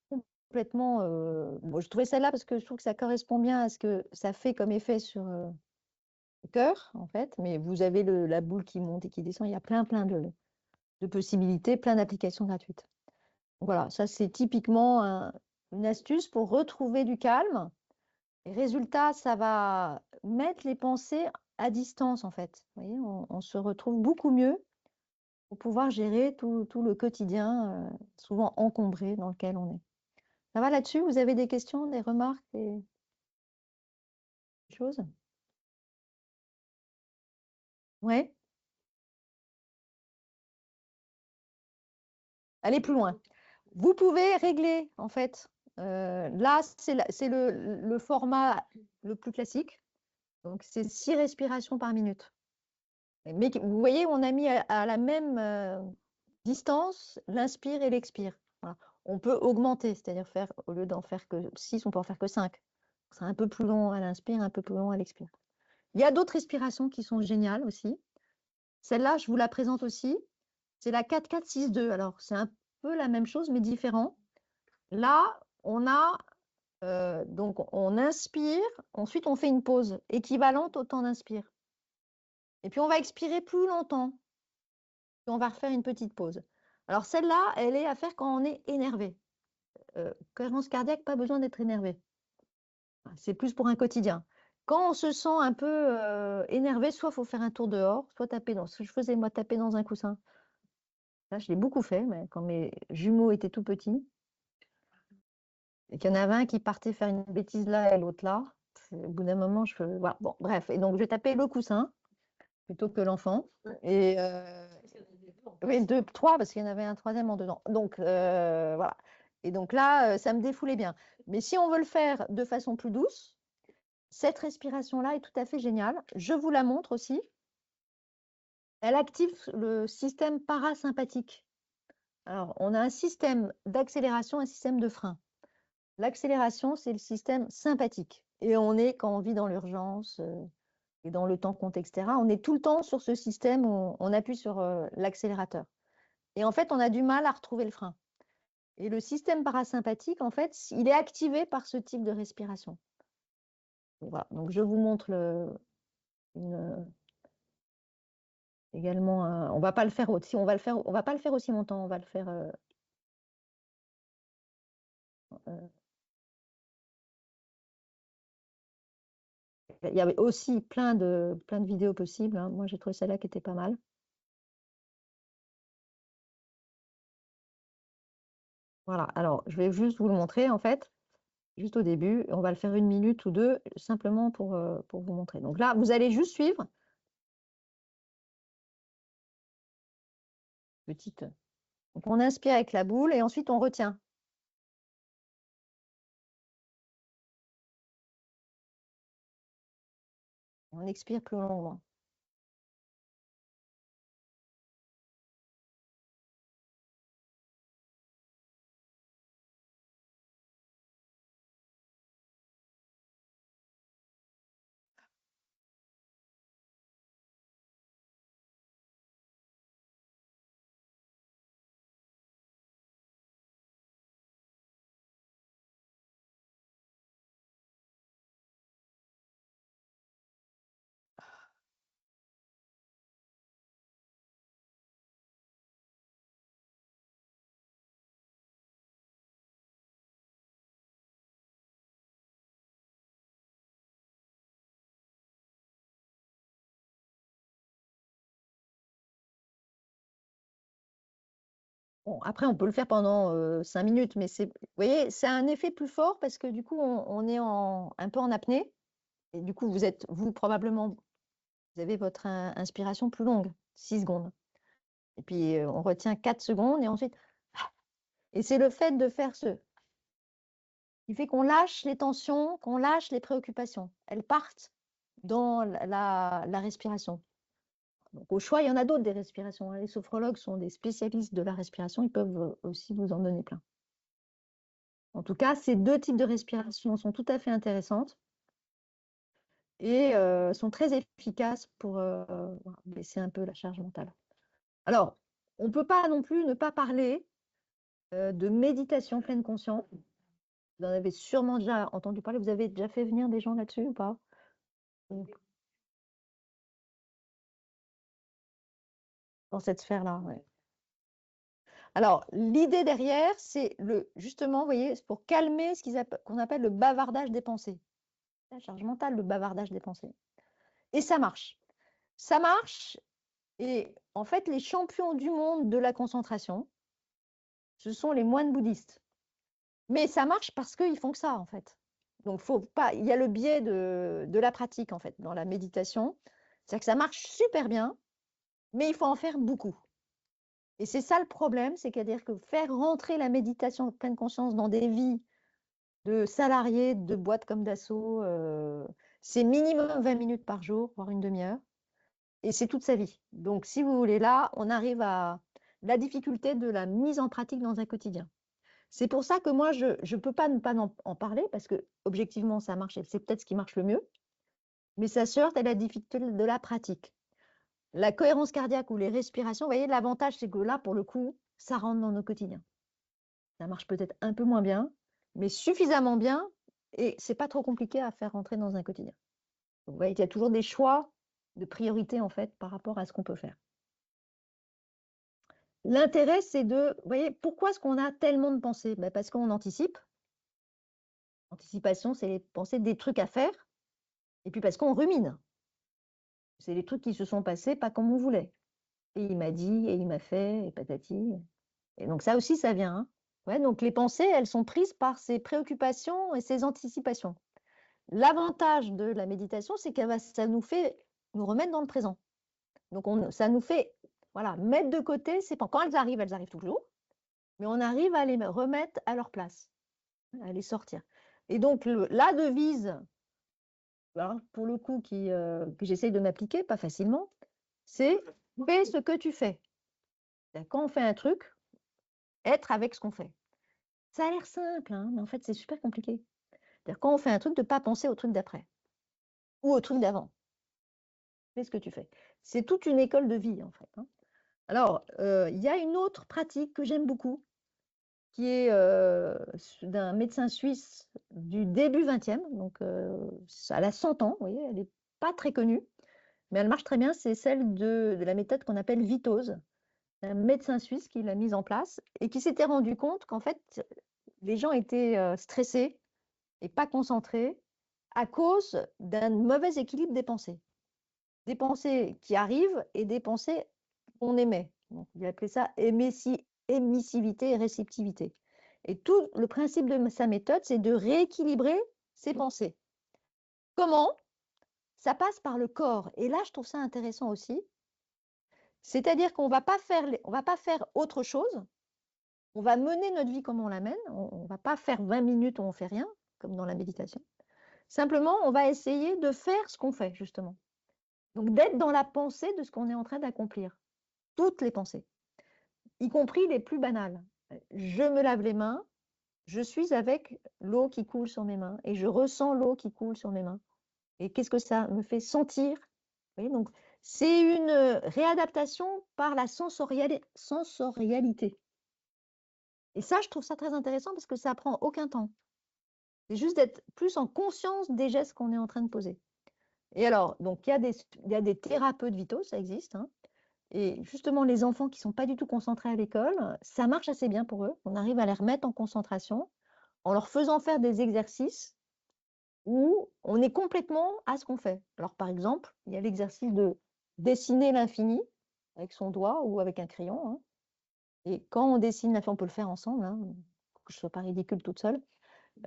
complètement. Bon, je trouvais celle-là parce que je trouve que ça correspond bien à ce que ça fait comme effet sur le cœur, en fait. Mais vous avez la boule qui monte et qui descend. Il y a plein, plein de possibilités, plein d'applications gratuites. Voilà, ça c'est typiquement une astuce pour retrouver du calme. Et résultat, ça va mettre les pensées à distance, en fait. Vous voyez, on se retrouve beaucoup mieux pour pouvoir gérer tout le quotidien, souvent encombré dans lequel on est. Ça va là-dessus? Vous avez des questions, des remarques, des choses? Ouais, allez plus loin. Vous pouvez régler, en fait. Là, c'est le format le plus classique. Donc, c'est 6 respirations par minute. Mais vous voyez, on a mis à la même distance l'inspire et l'expire. Voilà. On peut augmenter, c'est-à-dire faire, au lieu d'en faire que 6, on peut en faire que 5. Ce sera un peu plus long à l'inspire, un peu plus long à l'expire. Il y a d'autres respirations qui sont géniales aussi. Celle-là, je vous la présente aussi. C'est la 4-4-6-2. Alors, c'est un peu la même chose, mais différent. Là, on a, donc, on inspire, ensuite on fait une pause équivalente au temps d'inspire. Et puis, on va expirer plus longtemps. Puis on va refaire une petite pause. Alors, celle-là, elle est à faire quand on est énervé. Cohérence cardiaque, pas besoin d'être énervé. C'est plus pour un quotidien. Quand on se sent un peu énervé, soit il faut faire un tour dehors, soit taper dans ce que je faisais, moi, taper dans un coussin. Là, je l'ai beaucoup fait, mais quand mes jumeaux étaient tout petits, et qu'il y en avait un qui partait faire une bêtise là et l'autre là, au bout d'un moment, je fais. Voilà. Bon, bref. Et donc, je tapais le coussin plutôt que l'enfant. Et oui, deux, trois, parce qu'il y en avait un troisième en dedans. Donc, voilà. Et donc là, ça me défoulait bien. Mais si on veut le faire de façon plus douce, cette respiration-là est tout à fait géniale. Je vous la montre aussi. Elle active le système parasympathique. Alors, on a un système d'accélération, un système de frein. L'accélération, c'est le système sympathique. Et on est, quand on vit dans l'urgence et dans le temps compte, etc., on est tout le temps sur ce système où on appuie sur l'accélérateur. Et en fait, on a du mal à retrouver le frein. Et le système parasympathique, en fait, il est activé par ce type de respiration. Voilà. Donc, je vous montre également. On va pas le faire aussi. On va pas le faire aussi longtemps. On va le faire. Euh, il y avait aussi plein de vidéos possibles, hein. Moi, j'ai trouvé celle-là qui était pas mal. Voilà. Alors, je vais juste vous le montrer, en fait, juste au début. On va le faire 1 minute ou deux, simplement pour vous montrer. Donc là, vous allez juste suivre. Petite. Donc, on inspire avec la boule et ensuite on retient. On expire plus longuement. Bon, après, on peut le faire pendant 5 minutes, mais vous voyez, c'est un effet plus fort parce que du coup, on est un peu en apnée. Et du coup, vous probablement, vous avez votre inspiration plus longue, 6 secondes. Et puis, on retient 4 secondes et ensuite, et c'est le fait de faire ce qui fait qu'on lâche les tensions, qu'on lâche les préoccupations. Elles partent dans la respiration. Donc, au choix, il y en a d'autres des respirations, hein. Les sophrologues sont des spécialistes de la respiration, ils peuvent aussi vous en donner plein. En tout cas, ces deux types de respiration sont tout à fait intéressantes et sont très efficaces pour voilà, baisser un peu la charge mentale. Alors, on ne peut pas non plus ne pas parler de méditation pleine conscience. Vous en avez sûrement déjà entendu parler. Vous avez déjà fait venir des gens là-dessus ou pas? Ou dans cette sphère-là, ouais. Alors, l'idée derrière, c'est justement, vous voyez, c'est pour calmer ce qu'on appelle le bavardage des pensées. La charge mentale, le bavardage des pensées. Et ça marche. Ça marche. Et en fait, les champions du monde de la concentration, ce sont les moines bouddhistes. Mais ça marche parce qu'ils font que ça, en fait. Donc, faut pas, il y a le biais de la pratique, en fait, dans la méditation. C'est-à-dire que ça marche super bien, mais il faut en faire beaucoup. Et c'est ça le problème, c'est-à-dire que faire rentrer la méditation de pleine conscience dans des vies de salariés de boîtes comme Dassault, c'est minimum 20 minutes par jour, voire une demi-heure. Et c'est toute sa vie. Donc, si vous voulez, là, on arrive à la difficulté de la mise en pratique dans un quotidien. C'est pour ça que moi, je ne peux pas ne pas en parler, parce que objectivement, ça marche, et c'est peut-être ce qui marche le mieux, mais ça se heurte à la difficulté de la pratique. La cohérence cardiaque ou les respirations, vous voyez, l'avantage, c'est que là, pour le coup, ça rentre dans nos quotidiens. Ça marche peut-être un peu moins bien, mais suffisamment bien, et c'est pas trop compliqué à faire rentrer dans un quotidien. Donc, vous voyez, il y a toujours des choix de priorité, en fait, par rapport à ce qu'on peut faire. L'intérêt, c'est vous voyez, pourquoi est-ce qu'on a tellement de pensées? Ben, parce qu'on anticipe. Anticipation, c'est penser des trucs à faire. Et puis parce qu'on rumine. C'est les trucs qui se sont passés pas comme on voulait. Et il m'a dit, et il m'a fait, et patati. Et donc ça aussi, ça vient, hein. Ouais, donc les pensées, elles sont prises par ces préoccupations et ces anticipations. L'avantage de la méditation, c'est ça nous fait nous remettre dans le présent. Donc ça nous fait, voilà, mettre de côté, c'est pas quand elles arrivent toujours, mais on arrive à les remettre à leur place, à les sortir. Et donc la devise, alors, pour le coup, que j'essaye de m'appliquer, pas facilement, c'est fais ce que tu fais. Quand on fait un truc, être avec ce qu'on fait. Ça a l'air simple, hein, mais en fait, c'est super compliqué. Quand on fait un truc, de ne pas penser au truc d'après ou au truc d'avant. Fais ce que tu fais. C'est toute une école de vie, en fait, hein. Alors, il y a une autre pratique que j'aime beaucoup, qui est d'un médecin suisse du début 20e, donc elle a 100 ans, vous voyez, elle n'est pas très connue, mais elle marche très bien, c'est celle de la méthode qu'on appelle Vitose. C'est un médecin suisse qui l'a mise en place et qui s'était rendu compte qu'en fait, les gens étaient stressés et pas concentrés à cause d'un mauvais équilibre des pensées. Des pensées qui arrivent et des pensées qu'on émet. Donc, il appelait ça émissivité et réceptivité. Et tout le principe de sa méthode, c'est de rééquilibrer ses pensées. Comment? Ça passe par le corps. Et là, je trouve ça intéressant aussi. C'est-à-dire qu'on va pas faire autre chose. On va mener notre vie comme on la mène. On ne va pas faire 20 minutes où on ne fait rien, comme dans la méditation. Simplement, on va essayer de faire ce qu'on fait, justement. Donc, d'être dans la pensée de ce qu'on est en train d'accomplir. Toutes les pensées, y compris les plus banales. Je me lave les mains, je suis avec l'eau qui coule sur mes mains et je ressens l'eau qui coule sur mes mains. Et qu'est-ce que ça me fait sentir? Vous voyez, donc, c'est une réadaptation par la sensorialité. Et ça, je trouve ça très intéressant parce que ça prend aucun temps. C'est juste d'être plus en conscience des gestes qu'on est en train de poser. Et alors, donc, il y a des thérapeutes vitaux, ça existe, hein. Et justement, les enfants qui ne sont pas du tout concentrés à l'école, ça marche assez bien pour eux. On arrive à les remettre en concentration en leur faisant faire des exercices où on est complètement à ce qu'on fait. Alors, par exemple, il y a l'exercice de dessiner l'infini avec son doigt ou avec un crayon, hein. Et quand on dessine la fille, on peut le faire ensemble, hein, pour que je ne sois pas ridicule toute seule.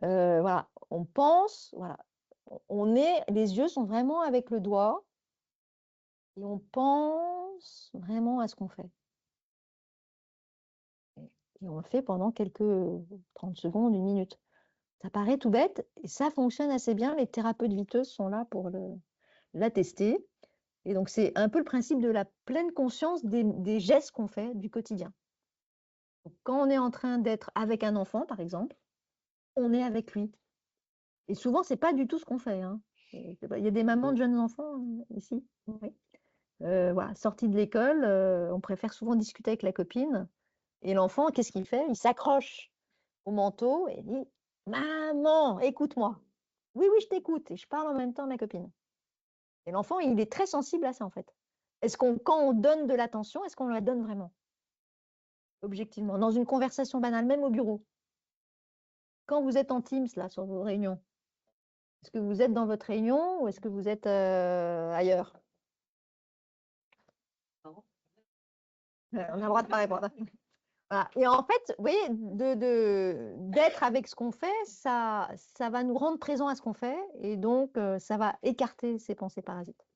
Voilà, on pense, voilà, les yeux sont vraiment avec le doigt et on pense vraiment à ce qu'on fait. Et on le fait pendant quelques 30 secondes, 1 minute. Ça paraît tout bête et ça fonctionne assez bien. Les thérapeutes viteuses sont là pour l'attester. Et donc, c'est un peu le principe de la pleine conscience des gestes qu'on fait du quotidien. Donc, quand on est en train d'être avec un enfant, par exemple, on est avec lui. Et souvent, c'est pas du tout ce qu'on fait, hein. Il y a des mamans de jeunes enfants ici. Oui. Voilà, sortie de l'école, on préfère souvent discuter avec la copine. Et l'enfant, qu'est-ce qu'il fait? Il s'accroche au manteau et dit: «Maman, écoute-moi». «Oui, oui, je t'écoute» et je parle en même temps à ma copine. Et l'enfant, il est très sensible à ça, en fait. Quand on donne de l'attention, est-ce qu'on la donne vraiment? Objectivement, dans une conversation banale, même au bureau. Quand vous êtes en Teams, là, sur vos réunions, est-ce que vous êtes dans votre réunion ou est-ce que vous êtes ailleurs? On a le droit de pas répondre. Voilà. Et en fait, vous voyez, d'être avec ce qu'on fait, ça va nous rendre présents à ce qu'on fait et donc ça va écarter ces pensées parasites.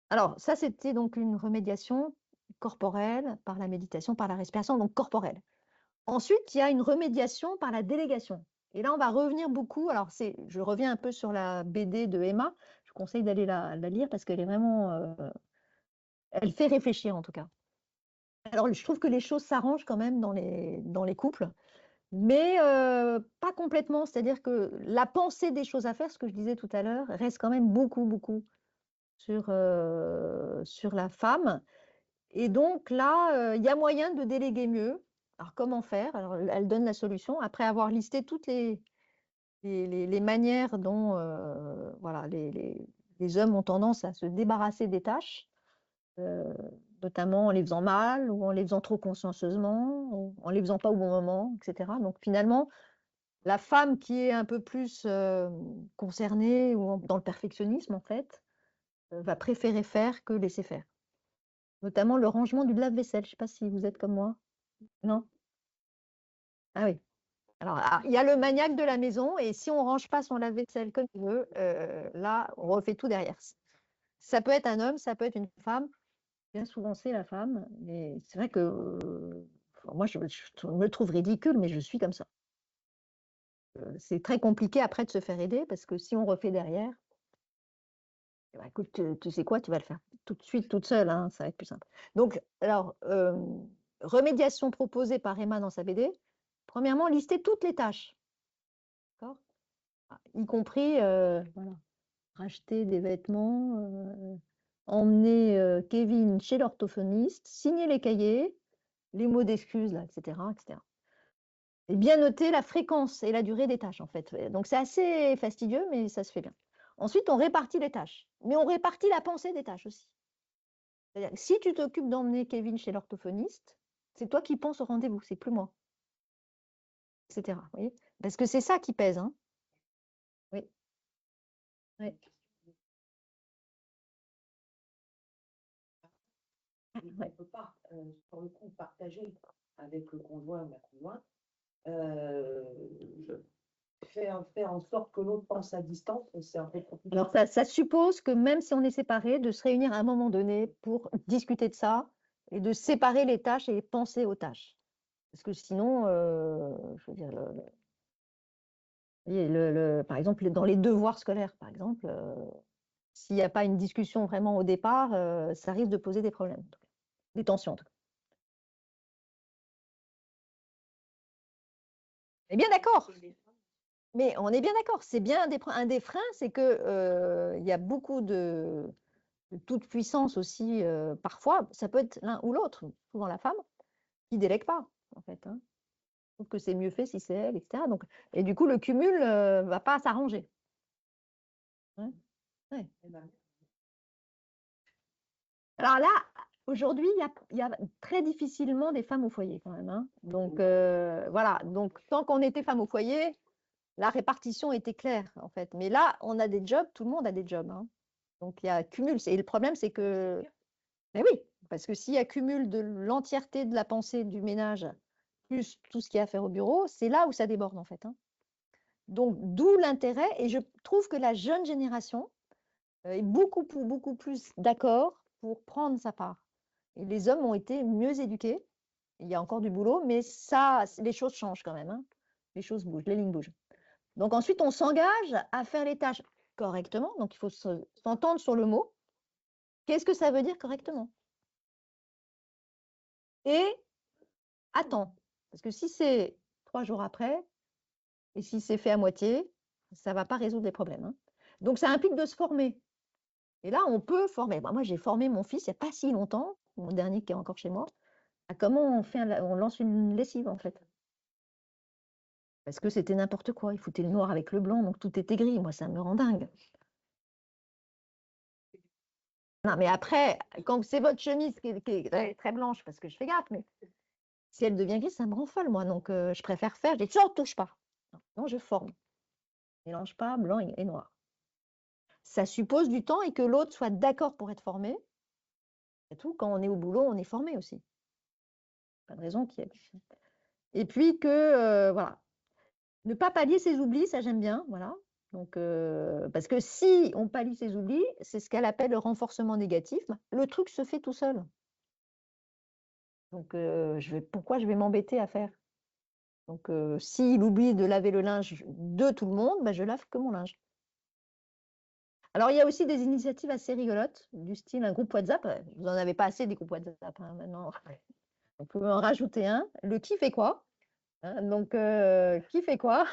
Alors, ça, c'était donc une remédiation corporelle par la méditation, par la respiration, donc corporelle. Ensuite, il y a une remédiation par la délégation. Et là, on va revenir beaucoup. Alors, je reviens un peu sur la BD de Emma. Je vous conseille d'aller la lire parce qu'elle est vraiment. Elle fait réfléchir en tout cas. Alors, je trouve que les choses s'arrangent quand même dans les couples, mais pas complètement. C'est-à-dire que la pensée des choses à faire, ce que je disais tout à l'heure, reste quand même beaucoup, beaucoup sur la femme. Et donc là, il y a moyen de déléguer mieux. Alors, comment faire? Alors, elle donne la solution après avoir listé toutes les manières dont voilà, les hommes ont tendance à se débarrasser des tâches, euh, notamment en les faisant mal ou en les faisant trop consciencieusement, ou en les faisant pas au bon moment, etc. Donc finalement, la femme qui est un peu plus concernée ou dans le perfectionnisme, en fait, va préférer faire que laisser faire. Notamment le rangement du lave-vaisselle. Je ne sais pas si vous êtes comme moi. Non? Ah oui. Alors, il y a le maniaque de la maison et si on ne range pas son lave-vaisselle comme il veut, là, on refait tout derrière. Ça peut être un homme, ça peut être une femme. Bien souvent, c'est la femme. Mais c'est vrai que moi, je me trouve ridicule, mais je suis comme ça. C'est très compliqué après de se faire aider parce que si on refait derrière, eh ben, écoute, tu sais quoi, tu vas le faire tout de suite, toute seule, hein, ça va être plus simple. Donc, alors, remédiation proposée par Emma dans sa BD. Premièrement, lister toutes les tâches, d'accord? Y compris voilà, racheter des vêtements, emmener Kevin chez l'orthophoniste, signer les cahiers, les mots d'excuse, là, etc., etc. Et bien noter la fréquence et la durée des tâches, en fait. Donc, c'est assez fastidieux, mais ça se fait bien. Ensuite, on répartit les tâches, mais on répartit la pensée des tâches aussi. C'est-à-dire, si tu t'occupes d'emmener Kevin chez l'orthophoniste, c'est toi qui penses au rendez-vous, c'est plus moi, etc. Vous voyez? Parce que c'est ça qui pèse, hein. Oui. Oui. On ne peut pas, sur le coup, partager avec le conjoint ou la conjointe, euh, faire en sorte que l'autre pense à distance, c'est un peu compliqué. Alors, ça suppose que même si on est séparés, de se réunir à un moment donné pour discuter de ça et de séparer les tâches et penser aux tâches. Parce que sinon, je veux dire, par exemple, dans les devoirs scolaires, par exemple, s'il n'y a pas une discussion vraiment au départ, ça risque de poser des problèmes, en tout cas. Des tensions, en tout cas. On est bien d'accord. Mais on est bien d'accord. C'est bien un des freins, c'est que il y a beaucoup de toute puissance aussi, parfois, ça peut être l'un ou l'autre, souvent la femme, qui délègue pas, en fait, hein. Je trouve que c'est mieux fait si c'est elle, etc. Donc, et du coup, le cumul va pas s'arranger. Ouais. Ouais. Alors là, aujourd'hui, il y a très difficilement des femmes au foyer quand même, hein. Donc voilà, donc tant qu'on était femme au foyer, la répartition était claire en fait. Mais là, on a des jobs, tout le monde a des jobs, hein. Donc il y a cumul. Et le problème, c'est que, mais oui, Parce que s'il accumule de l'entièreté de la pensée du ménage, plus tout ce qu'il y a à faire au bureau, c'est là où ça déborde en fait, hein. Donc, d'où l'intérêt. Et je trouve que la jeune génération est beaucoup plus d'accord pour prendre sa part. Et les hommes ont été mieux éduqués. Il y a encore du boulot, mais ça, les choses changent quand même, hein. Les choses bougent, les lignes bougent. Donc ensuite, on s'engage à faire les tâches correctement. Donc il faut s'entendre sur le mot. Qu'est-ce que ça veut dire correctement? Et attends. Parce que si c'est 3 jours après, et si c'est fait à moitié, ça ne va pas résoudre les problèmes, hein. Donc ça implique de se former. Et là, on peut former. Moi, j'ai formé mon fils il n'y a pas si longtemps, mon dernier qui est encore chez moi, à comment on lance une lessive en fait. Parce que c'était n'importe quoi. Il foutait le noir avec le blanc, donc tout était gris. Moi, ça me rend dingue. Non, mais après, quand c'est votre chemise qui est très blanche, parce que je fais gaffe, mais si elle devient grise, ça me rend folle, moi. Donc, je préfère faire, je dis, ne touche pas. Non, je forme. Je mélange pas blanc et noir. Ça suppose du temps et que l'autre soit d'accord pour être formé. C'est tout. Quand on est au boulot, on est formé aussi. Pas de raison qu'il y ait. Et puis que, voilà, ne pas pallier ses oublis, ça j'aime bien, voilà. Donc, parce que si on pallie ses oublis, c'est ce qu'elle appelle le renforcement négatif. Le truc se fait tout seul. Donc, pourquoi je vais m'embêter à faire? Donc, s'il oublie de laver le linge de tout le monde, je lave que mon linge. Alors, il y a aussi des initiatives assez rigolotes, du style un groupe WhatsApp. Vous n'en avez pas assez des groupes WhatsApp, hein, maintenant. On peut en rajouter un. Le qui fait quoi? Hein, donc, qui fait quoi?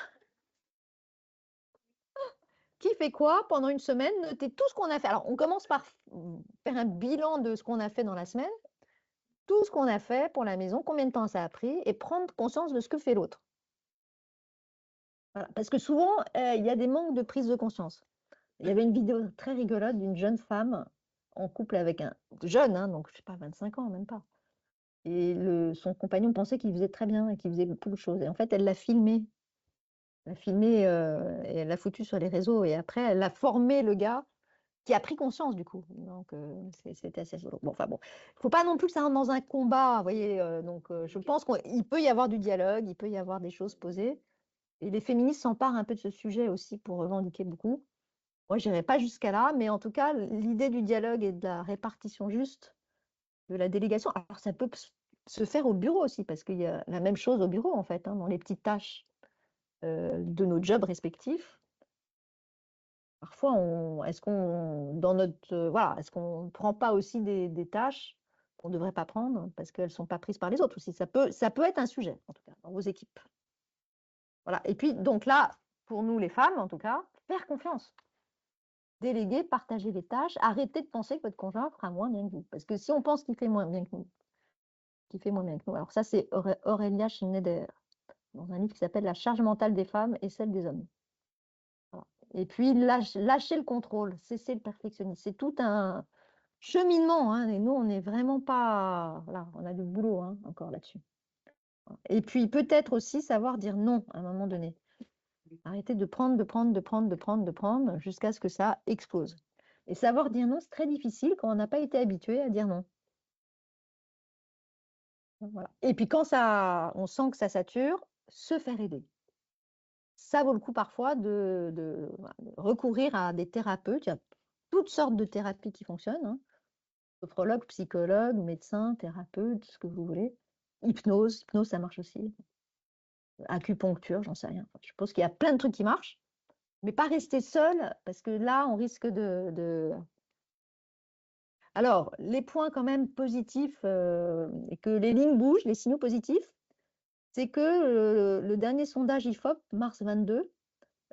Qui fait quoi pendant une semaine? Notez tout ce qu'on a fait. Alors, on commence par faire un bilan de ce qu'on a fait dans la semaine, tout ce qu'on a fait pour la maison, combien de temps ça a pris, et prendre conscience de ce que fait l'autre. Voilà. Parce que souvent, il y a des manques de prise de conscience. Il y avait une vidéo très rigolote d'une jeune femme en couple avec un jeune, hein, donc je sais pas, 25 ans, même pas. Et son compagnon pensait qu'il faisait très bien et qu'il faisait beaucoup de choses. Et en fait, elle l'a filmé. Elle l'a filmé et elle l'a foutu sur les réseaux. Et après, elle a formé le gars qui a pris conscience du coup. Donc, c'était assez solo. Bon, enfin bon, il ne faut pas non plus que ça rentre dans un combat, vous voyez. Donc, je pense qu'il peut y avoir du dialogue, il peut y avoir des choses posées. Et les féministes s'emparent un peu de ce sujet aussi pour revendiquer beaucoup. Moi, je n'irai pas jusqu'à là, mais en tout cas, l'idée du dialogue et de la répartition juste de la délégation, alors ça peut se faire au bureau aussi, parce qu'il y a la même chose au bureau, en fait, hein, dans les petites tâches de nos jobs respectifs. Parfois, est-ce qu'on, dans notre, voilà, est-ce qu'on ne prend pas aussi des tâches qu'on ne devrait pas prendre parce qu'elles ne sont pas prises par les autres aussi? Ça peut être un sujet, en tout cas, dans vos équipes. Voilà. Et puis, donc là, pour nous, les femmes, en tout cas, faire confiance. Déléguer, partager les tâches, arrêter de penser que votre conjoint fera moins bien que vous. Parce que si on pense qu'il fait moins bien que nous, alors ça, c'est Aurélia Schneider, dans un livre qui s'appelle La charge mentale des femmes et celle des hommes. Voilà. Et puis, lâcher le contrôle, cesser le perfectionnisme. C'est tout un cheminement, hein, et nous, on n'est vraiment pas... Voilà, on a du boulot, hein, encore là-dessus. Et puis, peut-être aussi savoir dire non à un moment donné. Arrêter de prendre, jusqu'à ce que ça explose. Et savoir dire non, c'est très difficile quand on n'a pas été habitué à dire non. Voilà. Et puis, quand on sent que ça sature, se faire aider. Ça vaut le coup parfois de recourir à des thérapeutes. Il y a toutes sortes de thérapies qui fonctionnent, hein. Sophrologue, psychologue, médecin, thérapeute, ce que vous voulez. Hypnose, ça marche aussi. Acupuncture, j'en sais rien. Enfin, je pense qu'il y a plein de trucs qui marchent, mais pas rester seul, parce que là, on risque de... Alors, les points quand même positifs, et que les lignes bougent, les signaux positifs, c'est que le dernier sondage IFOP, mars 22,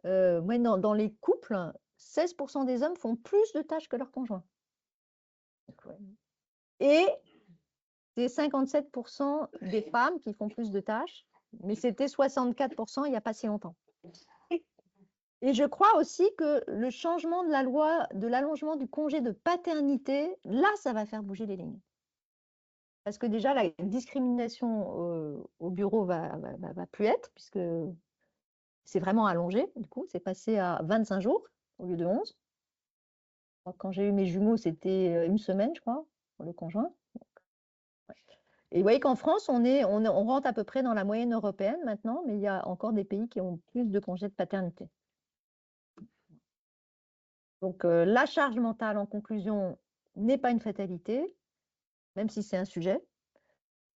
dans les couples, 16% des hommes font plus de tâches que leur conjoint. Et c'est 57% des femmes qui font plus de tâches, mais c'était 64% il n'y a pas si longtemps. Et je crois aussi que le changement de la loi de l'allongement du congé de paternité, là, ça va faire bouger les lignes. Parce que déjà, la discrimination au bureau va plus être, puisque c'est vraiment allongé, du coup, c'est passé à 25 jours au lieu de 11. Quand j'ai eu mes jumeaux, c'était une semaine, je crois, pour le conjoint. Et vous voyez qu'en France, on rentre à peu près dans la moyenne européenne maintenant, mais il y a encore des pays qui ont plus de congés de paternité. Donc, la charge mentale, en conclusion, n'est pas une fatalité, même si c'est un sujet.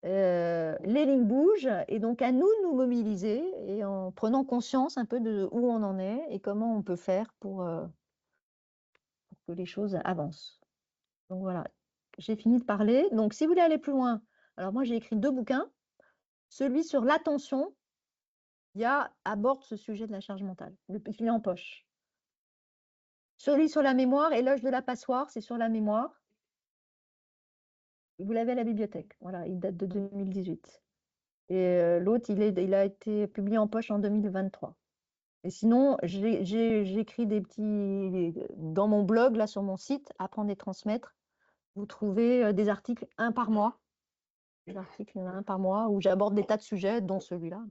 Les lignes bougent, et donc à nous de nous mobiliser et en prenant conscience un peu de où on en est et comment on peut faire pour que les choses avancent. Donc voilà, j'ai fini de parler. Donc, si vous voulez aller plus loin, alors moi, j'ai écrit 2 bouquins. Celui sur l'attention, aborde ce sujet de la charge mentale, le filet en poche. Celui sur la mémoire, Éloge de la passoire, c'est sur la mémoire. Vous l'avez à la bibliothèque. Voilà, il date de 2018. Et l'autre, il a été publié en poche en 2023. Et sinon, j'écris des petits... Dans mon blog, là, sur mon site, Apprendre et transmettre, vous trouvez des articles, un par mois. Des articles, il y en a un par mois, où j'aborde des tas de sujets, dont celui-là.